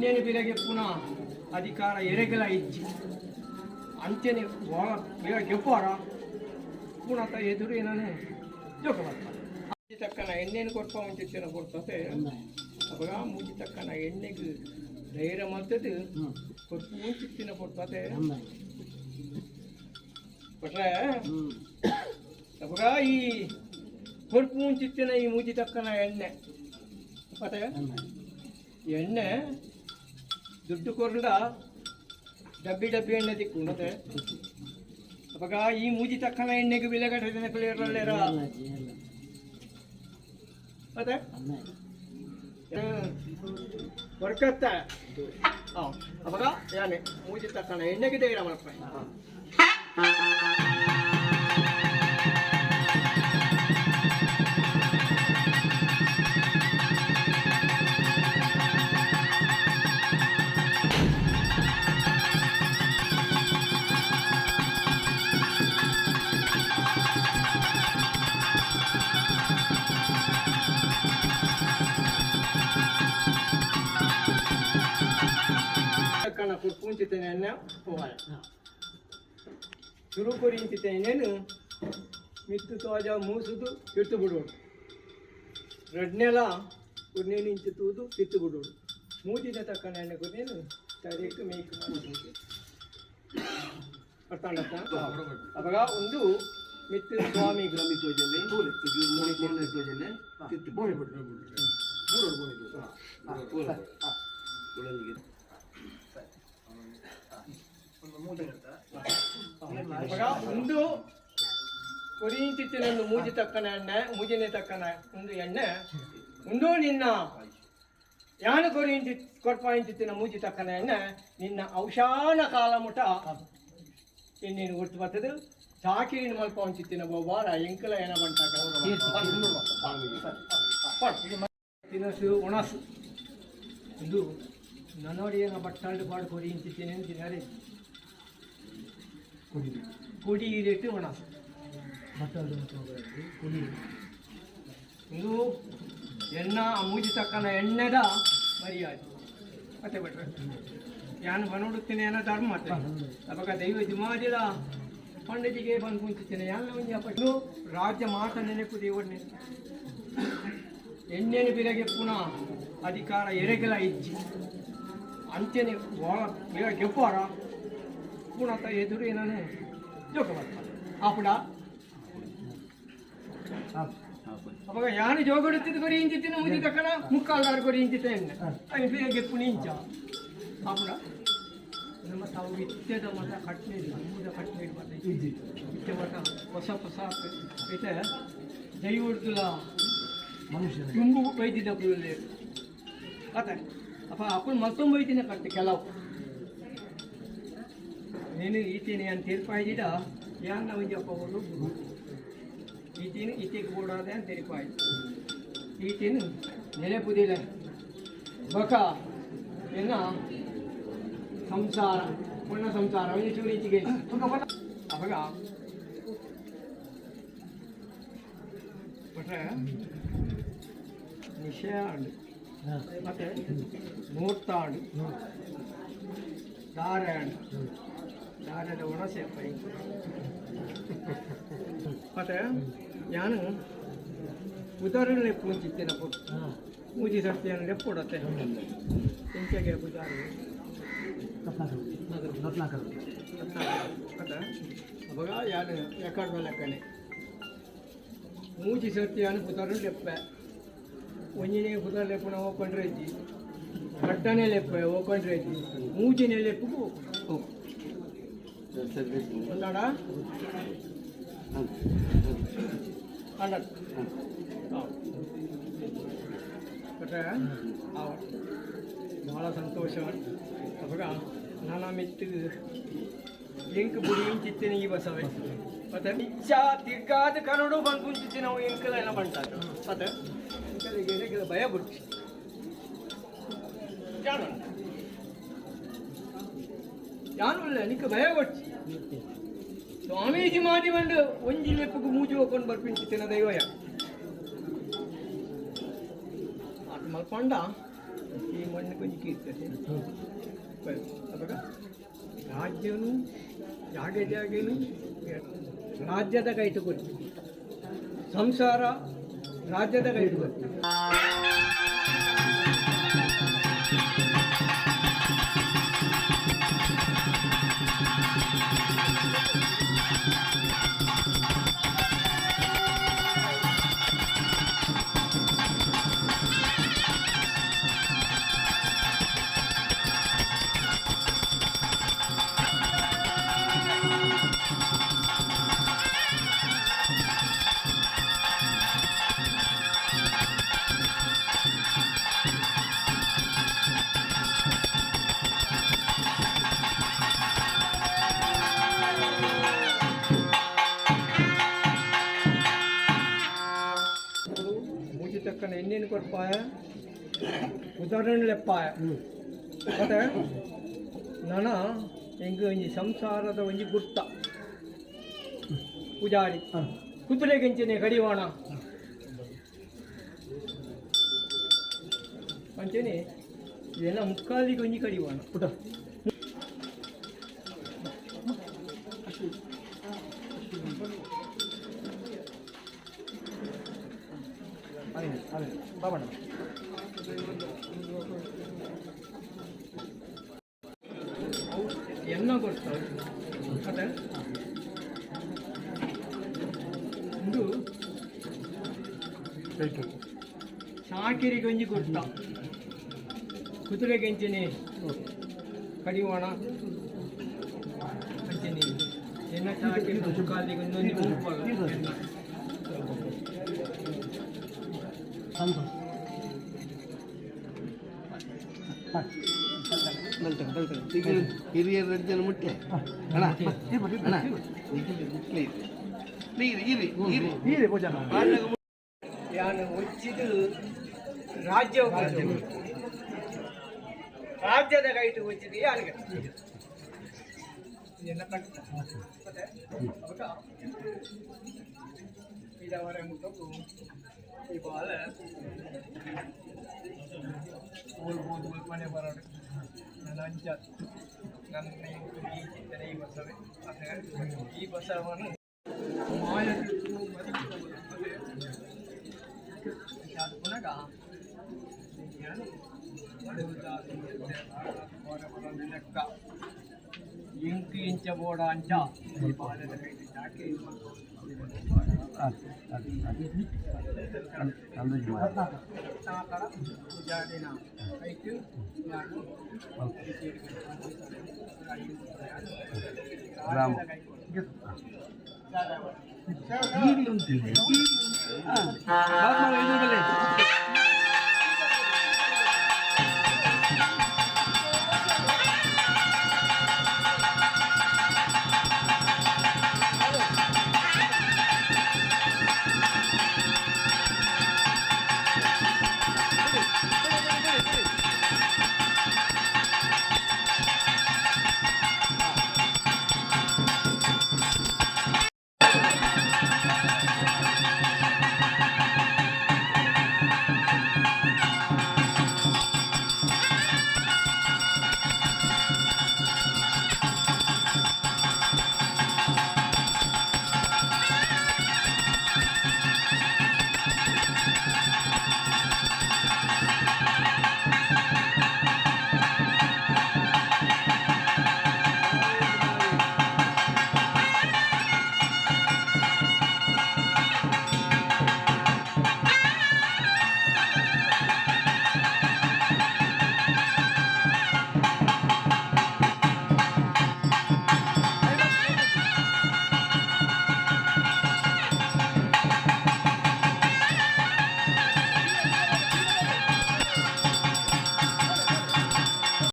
ಎಣ್ಣೆನ ಬೆಲೆಗೆ ಪುನಃ ಅಧಿಕಾರ ಎರೆಗಲ ಇಜ್ಜಿ ಅಂಚೆನೆ ಗೆಪ್ಪಾರ ಪುನಃ ಎದುರು ಏನನು ಜೋಕ ಬರ್ತಾರೆ ತಕ್ಕನ ಎಣ್ಣೆನ ಕೊಡ್ಪ ಮುಂಚೆ ಕೊಡ್ತದೆ ಅವಾಗ ಮೂಜಿ ತಕ್ಕನ ಎಣ್ಣೆಗೆ ಧೈರ್ಯ ಮತ್ತದು ಕೊಟ್ಟು ಮುಂಚಿತ್ತಿನ ಕೊಡ್ತದೆ ಕೊಟ್ರೆ ಅವಾಗ ಈ ಕೊಟ್ಟು ಮುಂಚಿತ್ತಿನ ಈ ಮೂಜಿ ತಕ್ಕನ ಎಣ್ಣೆ ಮತ್ತೆ ಎಣ್ಣೆ ದುಡ್ಡು ಕೊರಡ ಡಬ್ಬಿ ಡಬ್ಬಿ ಎಣ್ಣೆ ತಿಕ್ಕು ಮತ್ತೆ ಅವಾಗ ಈ ಮೂಜಿ ತಕ್ಕನ ಎಣ್ಣೆಗೆ ಬೆಲೆ ಕಟ್ಟಿದ ಪ್ಲೇಯರ್ಲೆರ ಮತ್ತೆ ವರ್ಕತ್ತ ಅವಾಗ ಯಾನೆ ಮೂಜಿ ತಕ್ಕನ ಎಣ್ಣೆಗೆ ಧೈರ್ಯ ಮಾಡ್ತಾರೆ ಕುರ್ಪುಂಚಿತೇನೆ ಹೋಗಾಯ ಶುರು ಕೊರಿಂಚಿತೇನೇನು ಮಿತ್ತು ತೋಜ ಮೂಸುದು ಇಟ್ಟು ಬಿಡೋಡು ರೆಡ್ನೆಲ ಕುರ್ನೇನು ಇಂಚುವುದು ಕಿತ್ತು ಬಿಡೋಡು ಮೂಜಿನ ತಕ್ಕ ಎಣ್ಣೆ ಕೊನೇನು ಡೈರೆಕ್ಟ್ ಮೇಕ್ ಮಾಡೋದು ಅರ್ಥಾಂಡತ್ತ ಅವಾಗ ಒಂದು ಮಿತ್ತು ಸ್ವಾಮಿ ಗ್ರಾಮಿ ತೋಜಲ್ಲಿ ತೋಜಲ್ಲಿ ಕಿತ್ತು ಬೋಳಿ ಬಿಡ್ರು ಒಂದು ಕೊರಿಂಚಿತ್ತಿನ ಮೂಜಿ ತಕ್ಕನ ಎಣ್ಣೆ ಮೂಜಿನೇ ತಕ್ಕನ ಒಂದು ಎಣ್ಣೆ ಒಂದು ನಿನ್ನ ಯಾನು ಕೊರಿಂಚಿ ಕೊಡ್ಪಾಯಿಂಚಿತ್ತಿನ ಮೂಜಿ ತಕ್ಕನ ಎಣ್ಣೆ ನಿನ್ನ ಔಷಾನ ಕಾಲ ಮುಟ ಎಣ್ಣೆನು ಒಟ್ಟು ಬರ್ತದೆ ಚಾಕಿರಿನ ಮಲ್ಪ ಒಂಚಿತ್ತಿನ ಬೋಬಾರ ಎಂಕಲ ಏನ ಬಂಟಾಗ ತಿನಸು ಒಣಸು ಇದು ನನ್ನೋಡಿಯನ ಬಟ್ಟಾಡು ಪಾಡು ಕೊರಿಂಚಿತ್ತಿನ ತಿನ್ನರೆ ಕೊಡಿ ಇಟ್ಟು ಒಣಸು ಬಟ್ಟಾಡು ಕೊಡಿ ಇದು ಎಣ್ಣ ಮೂಜಿ ತಕ್ಕನ ಎಣ್ಣೆದ ಮರ್ಯಾದೆ ಮತ್ತೆ ಬಿಟ್ರೆ ಯಾನು ಬನೋಡುತ್ತೇನೆ ಅನ್ನೋ ಧರ್ಮ ಮತ್ತೆ ಅವಾಗ ದೈವ ದಿಮಾದಿಲ ಪಂಡಿತಿಗೆ ಬಂದು ಕುಂತಿದ್ದೇನೆ ಎಲ್ಲ ಒಂದು ಅಪ್ಪಟ್ಟು ರಾಜ್ಯ ಮಾತ ನೆನಪು ದೇವರನ್ನೇ ಎಣ್ಣೆನ ಬೆಲೆಗೆ ಪುನಃ ಅಧಿಕಾರ ಎರೆಗಲ ಇಜ್ಜಿ ಅಂಚೆನೆ ಗೆಪ್ಪಾರ ಪುನಃ ಎದುರು ಏನನು ಜೋಕ ಬರ್ತಾರೆ ಆಪುಡ ಅವಾಗ ಯಾನು ಜೋಗಡುತ್ತಿದ್ದು ಕೊರಿ ಇಂಚಿತ್ತಿನ ಮುದಿ ತಕ್ಕನ ಮುಕ್ಕಾಲ್ದಾರು ಕೊರಿ ಇಂಚಿತ್ತೆ ಎಣ್ಣೆ ಅవి ಗೆಪ್ಪುನಿ ಇಂಚ ಆಪುಡ ನಮ್ಮ ತಾವು ವಿತ್ಯದ ಮತ ಕಟ್ನೆ ಅಮೂದ ಕಟ್ನೆ ಮತ ವಿತ್ಯ ಮತ ಹೊಸ ಹೊಸ ಐತೆ ಜೈವರ್ದುಲ ಮನುಷ್ಯ ತುಂಬು ಬೈದಿದ್ದ ಪುರಲ್ಲಿ ಕತೆ ಅಪ್ಪ ಅಪ್ಪನ ಮತ್ತೊಂದು ಬೈತಿನ ಕಟ್ತೆ ಕೆಲವು ನೀನು ಈತೀನಿ ಅಂತ ತೀರ್ಪಾಯ್ದಿದ ಯಾನ ಒಂಜಪ್ಪ ಅವರು ಈತೀನಿ ಈತಿಗೆ ಕೂಡೋದೆ ಅಂತ ತೀರ್ಪಾಯ್ತು ಈತೀನಿ ನೆನಪುದಿಲ್ಲ ಬಕ ಎನ್ನ ಸಂಸಾರ ಪುಣ್ಯ ಸಂಸಾರ ಒಂದು ಚೂರು ಈಚೆಗೆ ಅವಾಗ ಬಿಟ್ರೆ ನಿಶಯ ಅಂಡು ಮತ್ತೆ ಮುಹೂರ್ತ ಅಂಡು ದಾರೆ ಅಂಡು ದಾರದ ಒಣಸೆ ಮತ್ತೆ ನಾನು ಉದಾಹರಣೆ ಪೂಜಿತ್ತೇನೆ ಪೂಜಿ ಸತ್ಯನ ಲೆಪ್ಪೊಡತ್ತೆ ಇಂಚೆಗೆ ಪೂಜಾರಿ ಅದ ಅವಾಗ ಯಾರು ಯಾಕಾಡ್ ಲೆಕ್ಕನೆ ಮೂಜಿ ಸತ್ಯನ ಪುತಾರು ಲೆಪ್ಪೆ ಒಂಜಿನೇ ಪುತಾರ ಲೆಪ್ಪನ ಹೋಗ್ಕೊಂಡ್ರೆ ಇದ್ದಿ ಕಟ್ಟನೆ ಲೆಪ್ಪೆ ಹೋಗ್ಕೊಂಡ್ರೆ ಇದ್ದಿ ಮೂಜಿನೇ ಲೆಪ್ಪು ಅಲ್ಲಾಡ ಬಟ್ರೆ ಭಾಳ ಸಂತೋಷ ಅವಾಗ ನಾನಾ ಮೆತ್ತಿಗೆ ಎಂಕ್ ಬುಡಿ ಚಿತ್ತಿನ ಈ ಬಸವೆ ಮತ್ತೆ ನಿಚ್ಚ ತಿರ್ಗಾದ ಕರಡು ಬಂದು ಕುಂಚಿತ್ತಿ ನಾವು ಎಂಕಲ ಎಲ್ಲ ಬಂಟಾಗ ಮತ್ತೆ ಎಂಕಲಿಗೆ ಭಯ ಬಿಡ್ತಿ ಯಾನು ಇಲ್ಲ ನಿಕ್ಕ ಭಯ ಕೊಡ್ತಿ ಸ್ವಾಮೀಜಿ ಮಾದಿ ಬಂದು ಒಂಜಿ ಲೆಪ್ಪಗೂ ಮೂಜಿ ಹೋಗ್ಕೊಂಡು ಬರ್ಪಿಂಚಿತ್ತಿನ ದೈವಯ ಅದು ಮಲ್ಪಂಡ ಈ ಮಣ್ಣು ಕೊಂಚ ಇರ್ತದೆ ಅವಾಗ ರಾಜ್ಯನು ಜಾಗನು ರಾಜ್ಯದ ಕೈಟು ಕೊಡ್ತೀವಿ ಸಂಸಾರ ರಾಜ್ಯದ ಕೈಟು ಕೊಡ್ತೀವಿ ತಕ್ಕನ ಎಣ್ಣೆನು ಕೊಡ್ಪಾಯ ಉದಾಹರಣೆ ಲೆಪ್ಪಾಯ ಮತ್ತೆ ನನ ಹೆಂಗೆ ಒಂಜಿ ಸಂಸಾರದ ಒಂಜಿ ಗುರ್ತ ಪೂಜಾರಿ ಕುದುರೆಗೆಂಚನೆ ಕಡಿವಾಣ ಅಂಚನೆ ಇದೆಲ್ಲ ಮುಕ್ಕಾಲಿಗೆ ಒಂಜಿ ಕಡಿವಾಣ ಪುಟ ಬಾಬಣ್ಣ ಎನ್ನ ಕೊಡ್ತಾರೆ ಮತ್ತೆ ಒಂದು ಚಾಕಿರಿ ಗಂಜಿ ಕೊಡ್ತ ಕುದುರೆ ಗೆಂಚಿನಿ ಕಡಿವಾಣ ಅಂಚಿನಿ ಎನ್ನ ಚಾಕಿರಿ ಕಾಲಿಗೆ ಒಂದೊಂದು ಹಿರಿಯರ ರಜ್ಜನ ಮುಟ್ಟೆ ಅಣ್ಣ ಅಣ್ಣ ಯಾನು ಮುಚ್ಚಿದು ರಾಜ್ಯ ರಾಜ್ಯದ ಕೈಟು ಮುಚ್ಚಿದು ಯಾನಿಗೆ ಎಲ್ಲ ಕಟ್ಟ ಇದವರೆ ಮುಟ್ಟವು ಈ ಬಾಲ ಓಲ್ಬೋದು ಮನೆ ಬರೋದು ನನ್ನ ಅಂಚ ನನ್ನ ಈ ಚಿಂತನೆ ಈ ಬಸವೇ ಈ ಬಸವನು ಮಾಯ ಪುನಗ ಲೆಕ್ಕ ಇಂಕಿ ಇಂಚಬೋಡ ಅಂಚ ಈ ಬಾಲದ ಕೈಗೆ ಚಾಕಿ ಜಾಡಿನ ಐದು ಗ್ರಾಮ ಬಾಬಾ